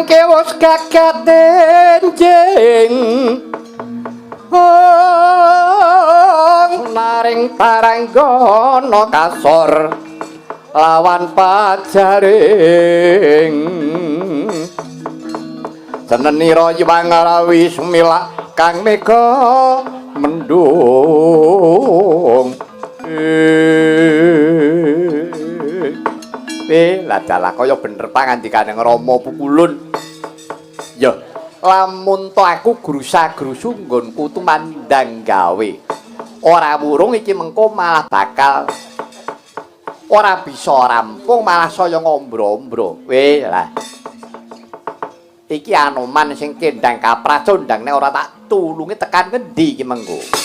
mangke wis gagadenjing naring paranggana kasor lawan pajaring senenira Hyang Rawi semilak kang mega mendung lah dalah kaya bener pangandikane Rama Pukulun ya lamun to aku grusa-grusu nggonku tumandang gawe ora wurung iki mengko malah bakal ora bisa rampung malah saya ngombro-ombro lah iki Anoman sing kendang kapracondang nek ora tak tulungi tekan ngendi iki mengko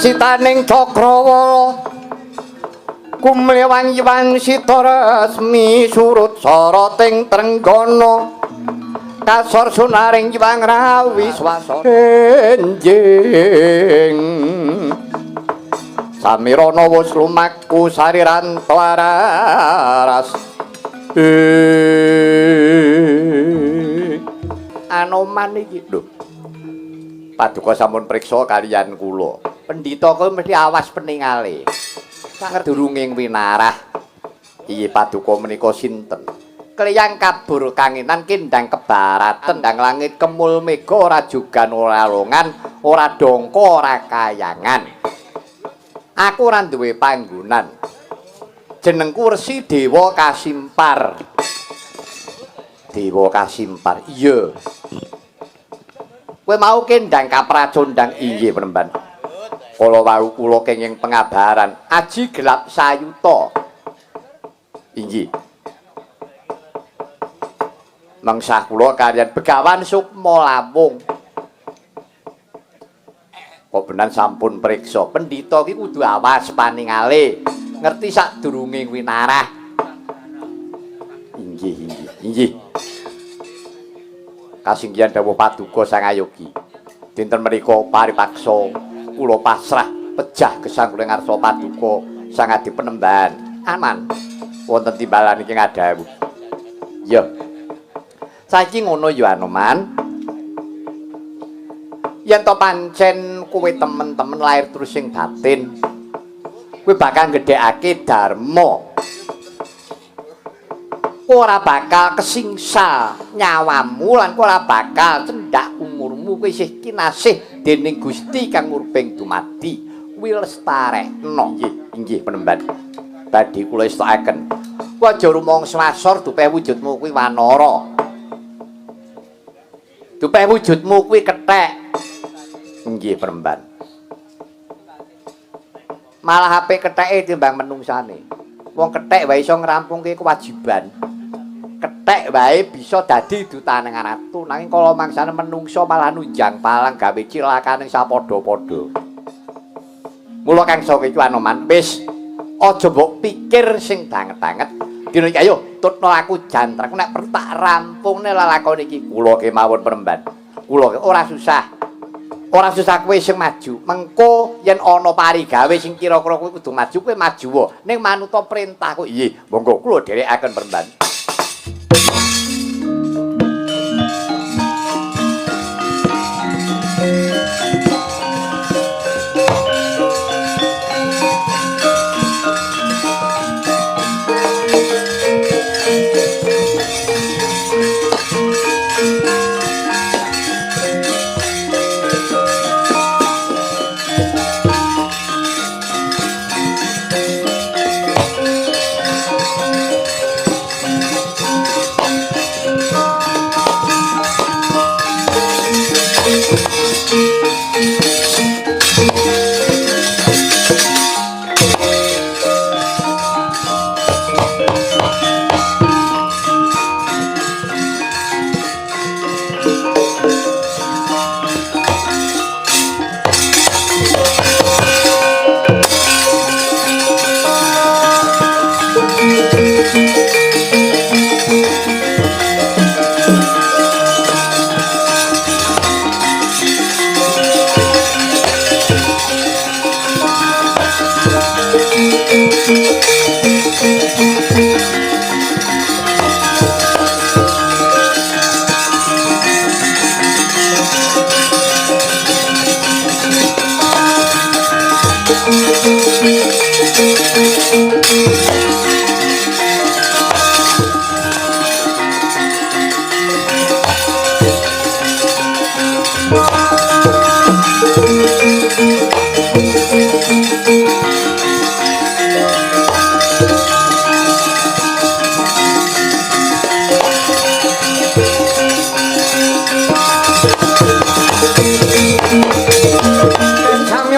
sitaning Cakrawala kumlewang Hyang Sita resmi surut soroting Trenggana kasor sunaring Hyang Rawi swasana enjing samirana wis lumaku sariranto aras Anoman iki lho Paduka sampun priksa kaliyan kula pendhita kowe mesti awas peningale sangerdurunging winarah iya Paduka menika sinten kliyang kabur kanginan kindang kebarat tendang langit kemul mega ora jogan ora longan ora dongko ora kayangan aku ora duwe panggonan jenengku Resi Dewa Kasimpar iya kowe mau kendang kapracondang inggih penemban kala wau kula kenging pengabaran aji gelap sayuta inggih mengsah kula kaliyan Begawan Sukma Lampung kok benan sampun priksa pendhita iki kudu awas paningale ngerti sadurunging winarah inggih kasinggihan dawuh Paduka Sang Ayogi dinten menika paripaksa kula pasrah pejah gesang kula ngarsa Paduka Sang Adi Penemban aman wonten timbalan iki ngadhawuh ya saiki ngono ya Anoman yen to pancen kowe temen-temen lahir terus sing batin kowe bakal gedhekake dharma ora bakal kesingsa nyawamu lan ora bakal cendak umurmu kowe isih kinasih dening Gusti kang murbeng dumadi wilestarekno inggih penemban badhe kula istakaken aja rumangsa asor dupe wujudmu kuwi wanara dupe wujudmu kuwi kethek inggih penemban malah HP ketheke timbang menungsane wong kethek wae iso ngrampungke kewajiban kethek wae bisa dadi dutanengan ratu nanging kala mangsane menungso malah nunjang palang gawe cilakane sapadha-padha mula kang sok iki Anoman wis aja mbok pikir sing banget-banget dina iki ayo tutno aku jantrek nek perlu tak rampungne lelakon iki kula kemawon peremban kula ora susah Ora susah kowe sing maju. Mengko yen ana parigawe sing kira-kira kowe kudu maju, kowe maju wae. Ning manut perintah kok. Nggih, monggo kula dherekaken perban.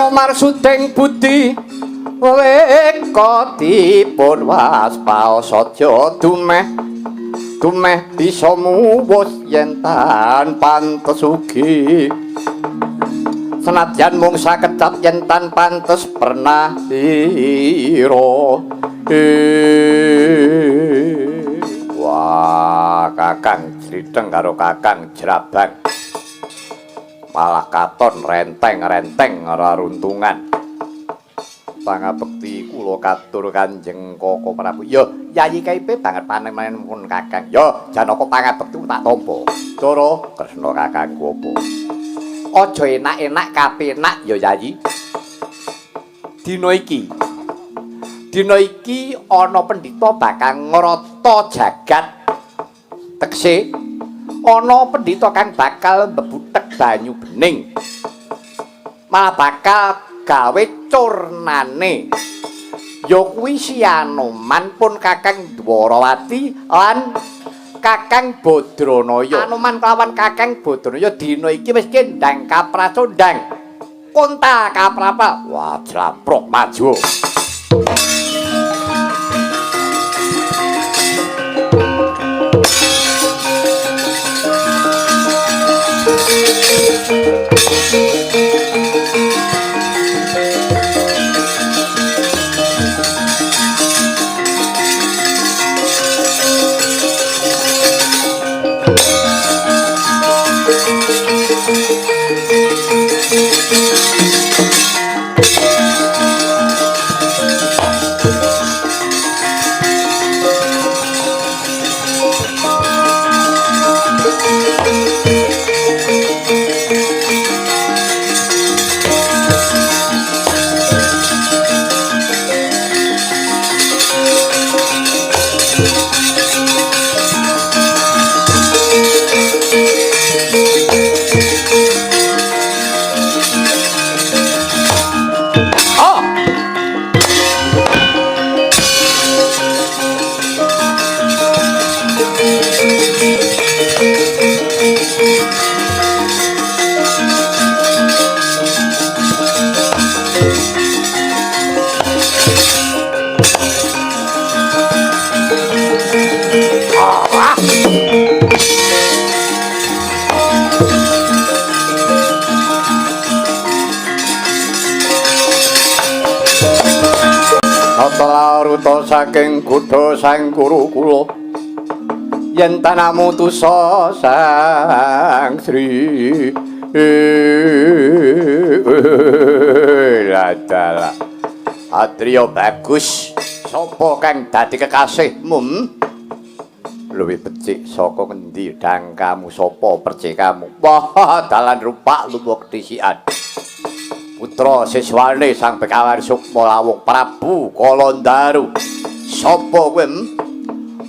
Marsuding budi lekotipun waspaos aja dumeh bisa muwus yen tan pantes ugi senadyan mung sakecap yen tan pantes pernah ira wah kakang Jriteng karo kakang Jrabang malah katon renteng-renteng raruntungan pangabekti kula katur Kanjeng Koko Prabu ya Yayi Kaipe banget panen-panen kakang ya janaka pangabekti tak tampa cara Kresna kakangku apa aja enak-enak kapenak ya Yayi dina iki ana pendhita bakal ngrata jagat tekse ana pendhita kang bakal mbebutek banyu bening malah bakal gawe curnane ya kuwi si Anoman pun Kakang Dwarawati lan Kakang Badranaya Anoman kelawan Kakang Badranaya dina iki wis kendang kapracondang konta kaprapa wah jlamprok maju Ruta saking kutha sang guru kula yen tanamu tusa sang Sri Ladalah. Atrio bagus. Sopo kang dadi kekasihmu? Luwih becik saka ngendi dangkamu sapa percikamu? Wah, dalan rupak lumuk disian. Putra siswane Sang Begawan Sukma Lawung Prabu Kalandaru. Sapa kowe?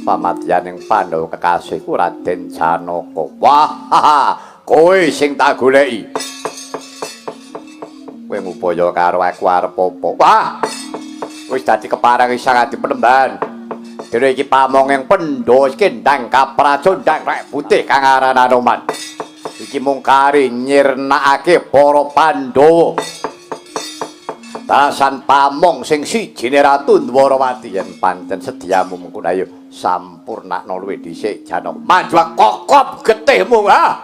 Pamadyaning Pandhawa kekasihku Raden Janaka. Wah, kowe sing tak goleki. Kowe ngupaya karo aku arep apa? Wah, wis dadi keparang Sang Adi Penemban. Dene iki pamongeng Pandhawa iki ndang kapraja ndang rek putih kang aran Anoman. Iki mung kari nyirnakake para Pandhawa. Tasan pamong sing sijine Ratu Dwarawati yen pancen sediamu mengko ayo sampurnakno luwih dhisik Janaka. Maju kokop getihmu ha.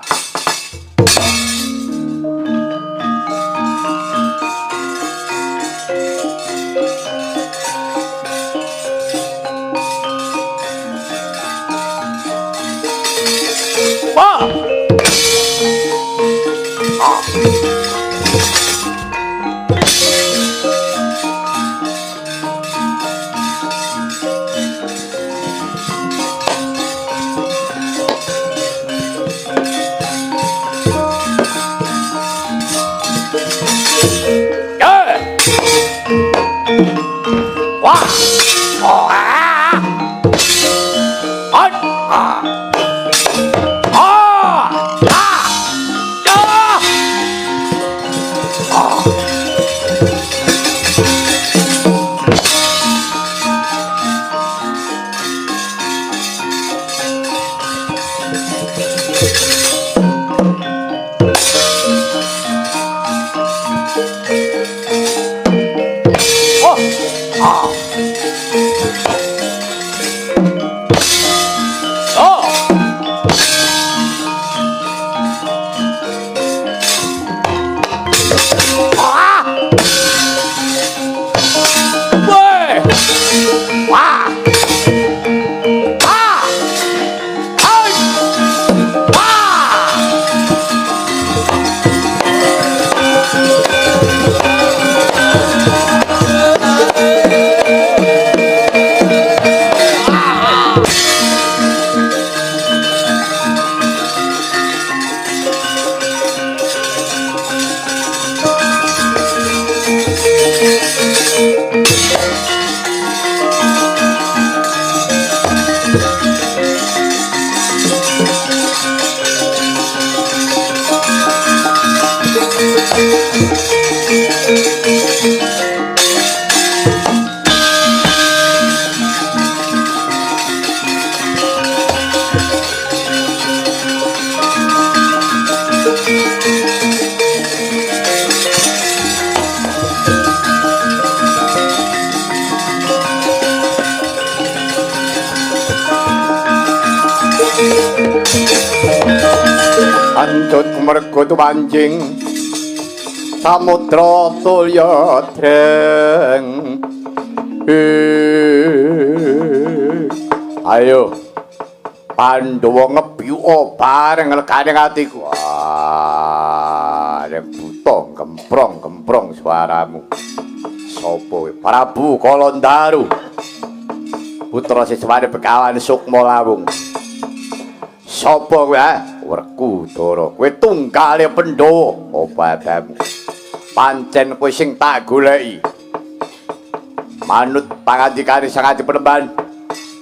Wah! Wah! Oh, ah! Ah! Antut mergo tumanjing samudra tulya dreng. Ayo Pandhawa ngebyuka bareng lekaning atiku. Nek buta gemprong-gemprong suaramu. Sapa kowe? Prabu Kalandaru. Putra siswane Begawan Sukma Lawung. Sapa kowe? Werkudara. Kowe tunggale Pandhawa. Apa adamu? Pancen kowe sing tak goleki. Manut pangandikane Sang Adi Penemban,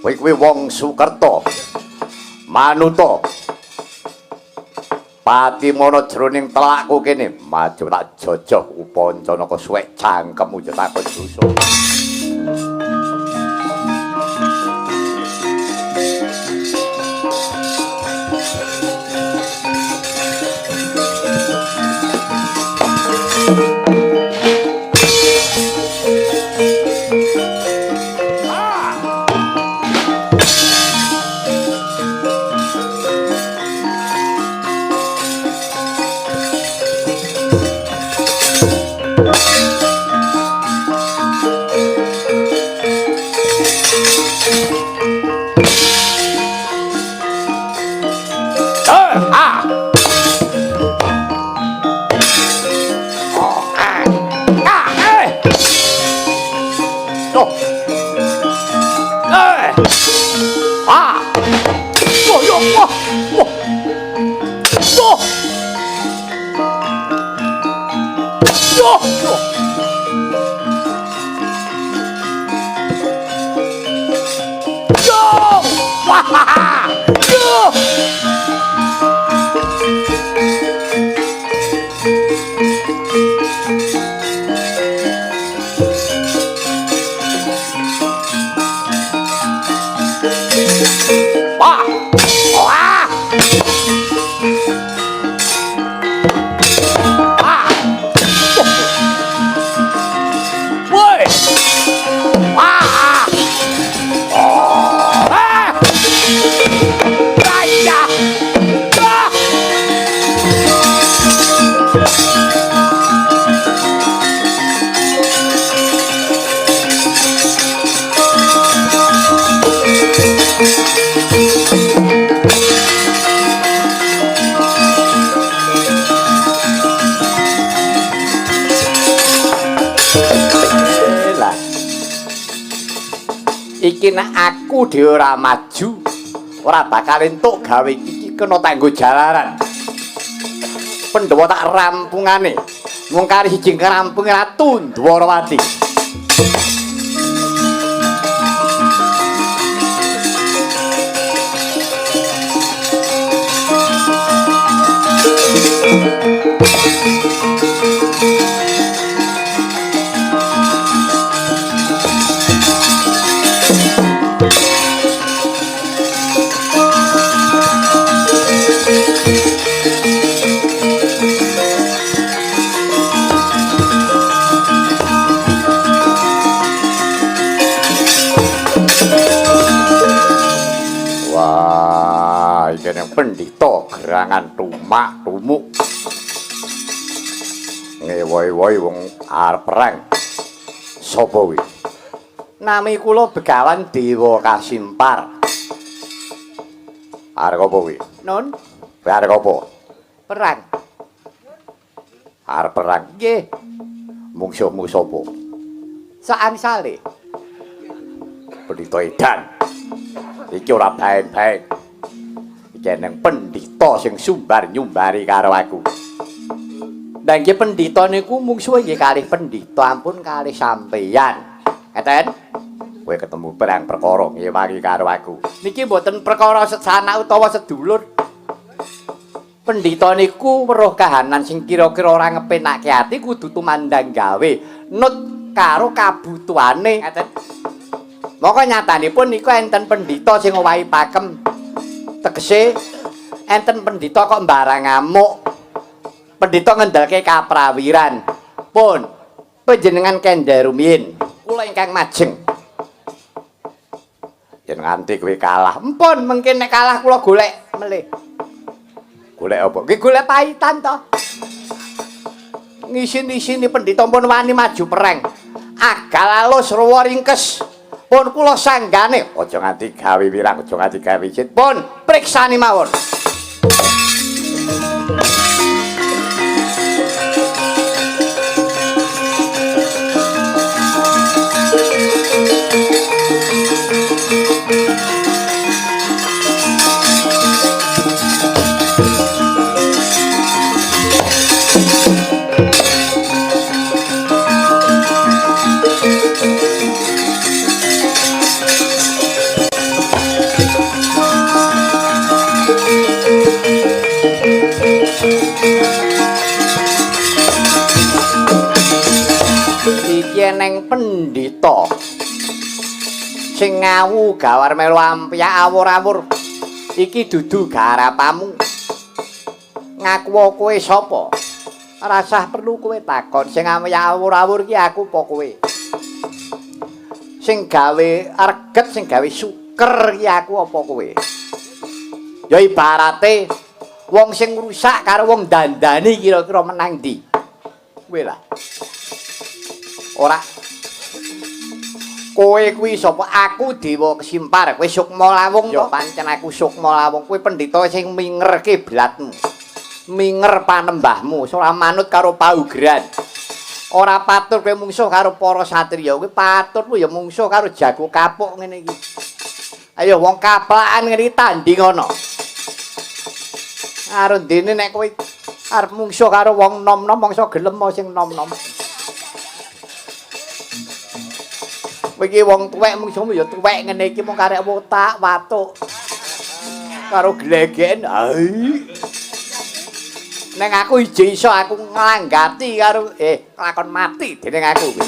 kowe kuwi wong Sukerta. Manuta. Patimana jroning telakku kene, maju tak jojoh upancanaka suwek cangkemmu yo takon dosa. Yo. Ah. Yo yo. Yo. Yo. Yo. Yo. Yo. Wah. Yo. Wah. Wah. Ah. Woi. Wah. Oh. Ah. Raja. Ah. Lah. Iki nek aku dhewe ora maju, ora bakal entuk gawe iki kena tanggo jalaran. Pandhawa tak rampungane. Mung kari siji rampung Ratu Dwarawati. Wah, iki ning pendhita gerangan tumak tumuk. Ngewoi-woi wong arep perang. Sapa kuwi? Nami kula Begawan Dewa Kasimpar. Arep apa kuwi? Nun, arep apa? Perang. Arep perang. Nggih. Mungsuhmu sapa? Saangsale. Pendhita edan. Iki ora bae-bae. Iki nang pendhita sing sumbar nyumbari karo aku. Lah nggih pendhita niku mungsuhe nggih kalih pendhita ampun kalih sampeyan. Ngeten? Kowe ketemu perang perkara ngewangi karo aku. Niki mboten perkara sesanak utawa sedulur. Pendhita niku weruh kahanan sing kira-kira ora ngepenake ati kudu tumandang gawe nut karo kabutuhane. Ngeten? Moko nyatanipun niku enten pendhita sing ngowahi pakem. Tegese enten pendhita kok mbarang ngamuk. Pendhita ngendhalke kaprawiran. Pun panjenengan kendha rumiyin, kula ingkang majeng. Yen nganti kowe kalah, empun mengke nek kalah kula golek melih. Golek apa? Nggih golek paitan to. Ngisi-isini pendhita pun wani maju perang. Agal alus ruwa ringkes. Pun kula sanggane, aja nganti gawe wirang, aja nganti gawe cit. Pun priksani mawon. Neng pendhita sing ngawu gawar melu ampyak awur-awur iki dudu garapamu. Ngaku kowe sapa? Rasah perlu kowe takon sing ampyak awur-awur iki aku apa kowe? Sing gawe reget, sing gawe suker iki aku apa kowe? Ya ibarate wong sing rusak karo wong dandani kira-kira menang ndi? Kowe lah. Ora kowe kuwi sapa? Aku Dewa Kasimpar, kowe Sukma Lawung to? Pancen aku Sukma Lawung, kowe pendhita sing minger kiblatmu. Minger panembahmu, ora manut karo paugeran. Ora patur kowe mungsuh karo para satriya, kowe paturmu ya mungsuh karo jago kapuk ngene iki. Ayo wong kaplakan ngene iki tanding ana. Karo dene nek kowe arep mungsuh karo wong nom-nom mongso gelem sing nom-nom. Kowe iki wong tuwek mungsuhmu ya tuwek ngene iki mung karek wotak, watuk. Karo glegen. Ai. Neng aku iso aku nglanggati karo kelakon mati dening aku kuwi.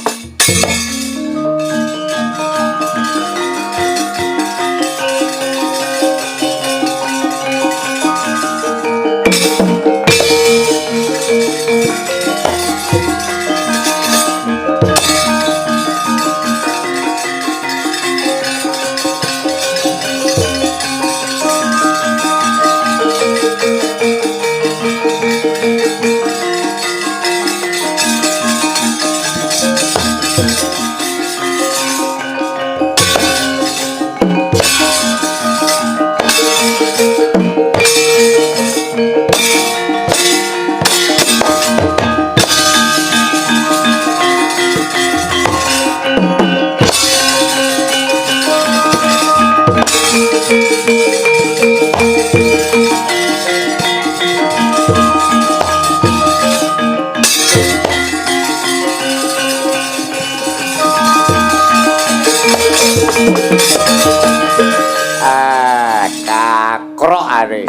Kakrok are.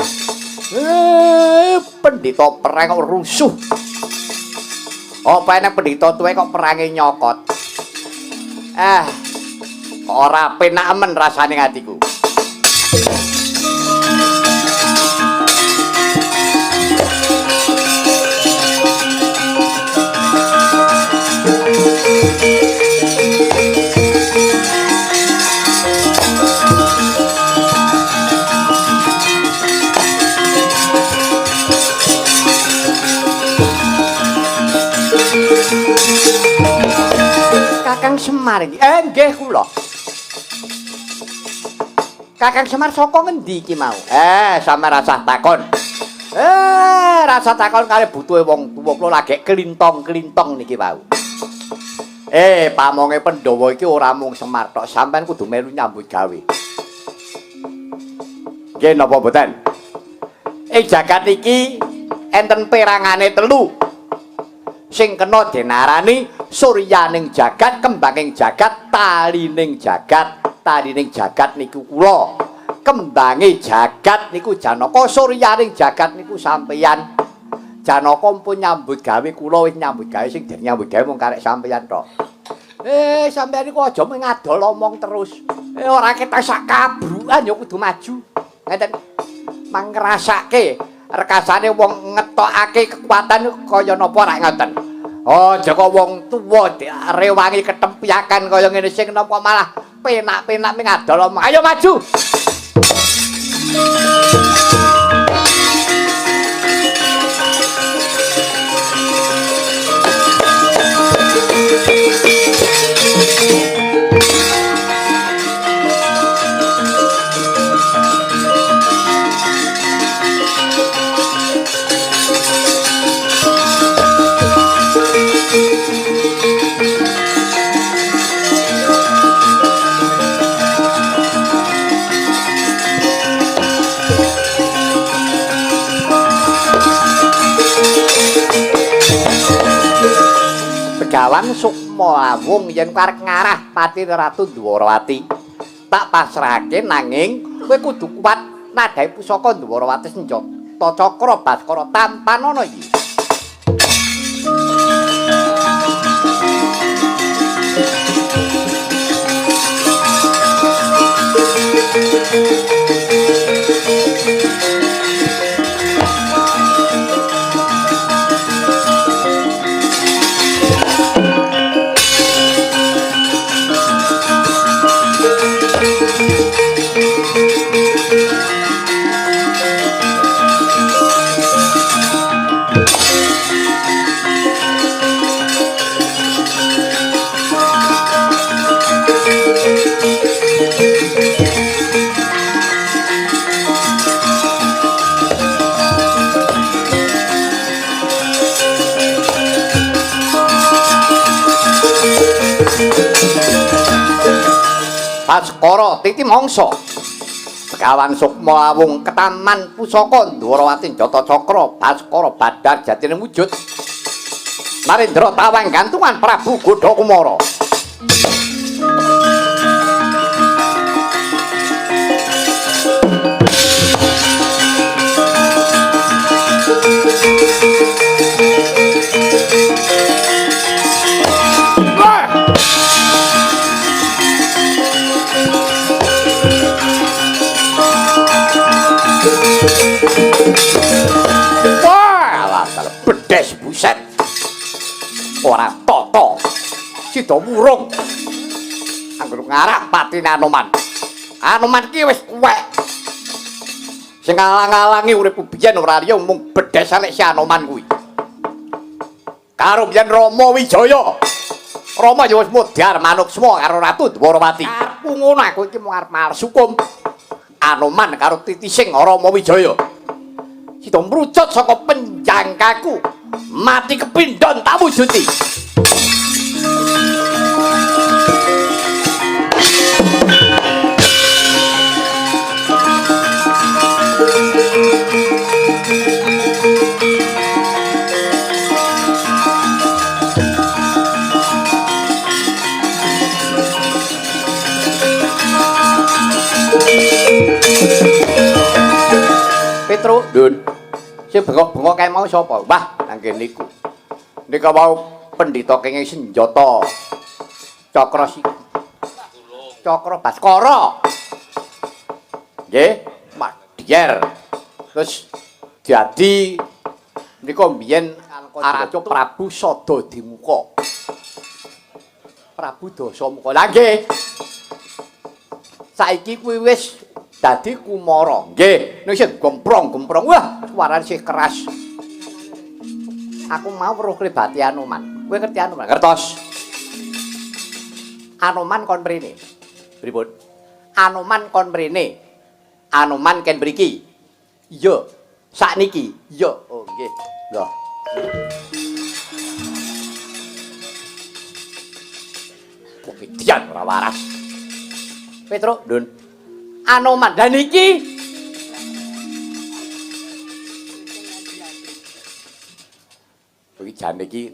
Pendhita perang kok rusuh. Apa enek pendhita tuwe kok perange nyokot. Kok ora penak men rasane atiku. Kakang Semar iki. Nggih kula. Kakang Semar saka ngendi iki mau? Sampe rasah takon. Rasa takon kare butuhe wong tuwa kula lagi kelintong-kelintong niki mau. Pamonge Pandhawa iki ora mung Semar tok, sampean kudu melu nyambut gawe. Nggih napa mboten? Ing jagat iki enten perangane telu. Sing kena denarani suryaning jagat, kembanging jagat, talining jagat. Talining jagat niku kula. Kembange jagat niku Janaka, suryaning jagat niku sampeyan. Janaka pun nyambut gawe, kula wis nyambut gawe, sing den nyambut gawe mung karek sampeyan tok. Sampeyan niku aja ngadol omong terus. Ora ketok sak kabrukan ya kudu maju. Ngeten. Mangrasake rekasane wong ngetokake kekuatan kaya napa rak ngoten. Aja kok wong tuwa rewangi ketempiakan kaya ngene sing napa malah penak-penak ngadol omong. Ayo maju. Begawan Sukma Lawung yen karek ngarah Pati Ratu Dwarawati tak pasrahake nanging kowe kudu kuat nadhae pusaka Dwarawati senjata cakra baskara tampanana iki. Baskara titi mangsa Begawan Sukma Lawung Ketaman Pusaka Dwarawati Jata Cakra Baskara Badar jatine wujud Narendra tawang gantungan Prabu Godha Kumara bedes buset ora tata sida wurung anggere ngarah patine Anoman ki wis kuwek sing ngalang-alangi uripku biyen ora liya mung bedes nek si Anoman kuwi karo biyen Rama Wijaya Rama ya wis modar manuksma karo Ratu Dwarawati karepku ngono aku iki mung arep males hukum Anoman karo titising Rama Wijaya sida mrucut saka penjangkaku mati kepindhon tak wujuti Petro Dun sing bengok-bengok kae mau sapa? Wah, nang kene niku. Nika wau pendhita kenging senjata. Cakra siki. Cakra Baskara. Nggih, Madyer. Terus jadi nika mbiyen araca Prabu Sada Dimuka. Prabu Dasamuka. Lah nggih. Saiki kuwi wis dadi Kumara. Nggih, nek sing gomprong-gomprong wah suarane sih keras. Aku mau weruh klebati Anoman. Kowe ngerti Anoman? Ngertos. Anoman kon mrene. Pripun? Anoman kon mrene. Anoman ken mriki. Iya. Sakniki. Iya. Oh, nggih. Lho. Kok kedian ora waras. Petro, Dun. Anoman dan iki jane iki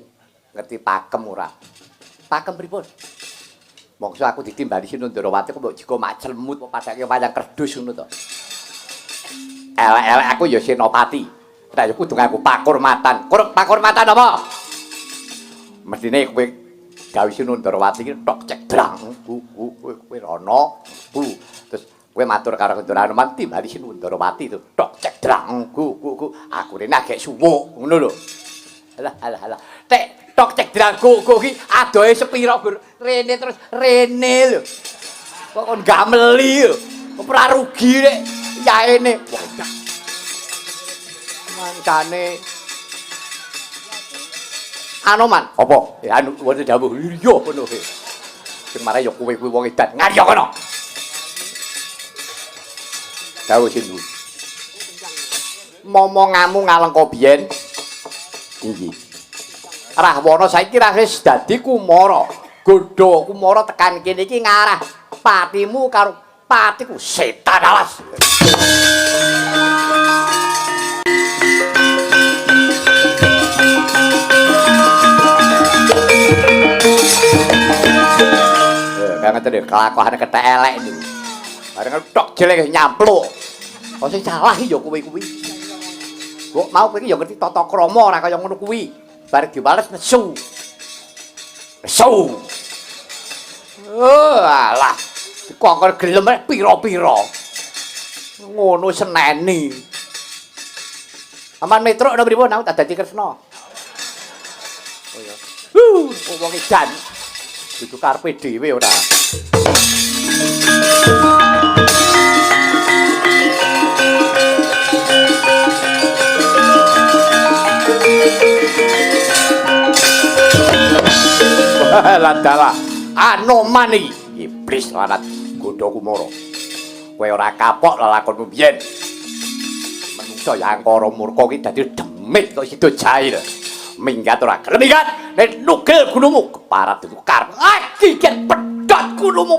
ngerti pakem ora? Pakem pripun? Mongso aku ditimbali Sinundrawati kok mbok jiko mak clemut kok padake wayang kerdus ngono to. Elek-elek aku ya Senopati. Lah ya kudu ngaku pakurmatan. Pakurmatan apa? Mestine kowe gawe Sinundrawati iki tok cek drang. Kowe rono. Terus kowe matur karo Anoman timbali Sinundrawati itu tok cek drang. Aku rene agek suwuk ngono lho. Alah. Tek tok cek drago ki adohe sepira Gur? Rene terus rene lho. Kok kon gak meli lho. Ora rugi nek yaene. Mancane Anoman. Apa? Ya anu wonten dawuh iya ngono ki. Sing marah ya kowe wong edan. Ngarya kono. Dawuh sindu. Momongamu ngalengka biyen. Iki. Rahwana saiki ra wis dadi Kumara. Godha Kumara tekan kene iki ngarah patimu karo patiku setan alas. Kang ngeten kelakuane kethek elek niku. Bareng tok jelek nyampluk. Kok sing salah iki ya kowe-kowe. Kok mau kowe iki ya ngerti tata krama ora kaya ngono kuwi. Bareng dibales nesu. Nesu. Alah. Kok gelem pira-pira. Ngono seneni. Aman Metro ana pripun aku tak dadi Kresna. Oh ya. Wong edan. Itu karepe dhewe ora. Landala Anoman iki iblis lanat Godha Kumara. Kowe ora kapok lelakonmu biyen. Menungso ya angkara murka iki dadi demit kok sida jail. Minggat ora gelem minggat nek nugel gunungmu keparat itu karep. kiket pedot kulumu.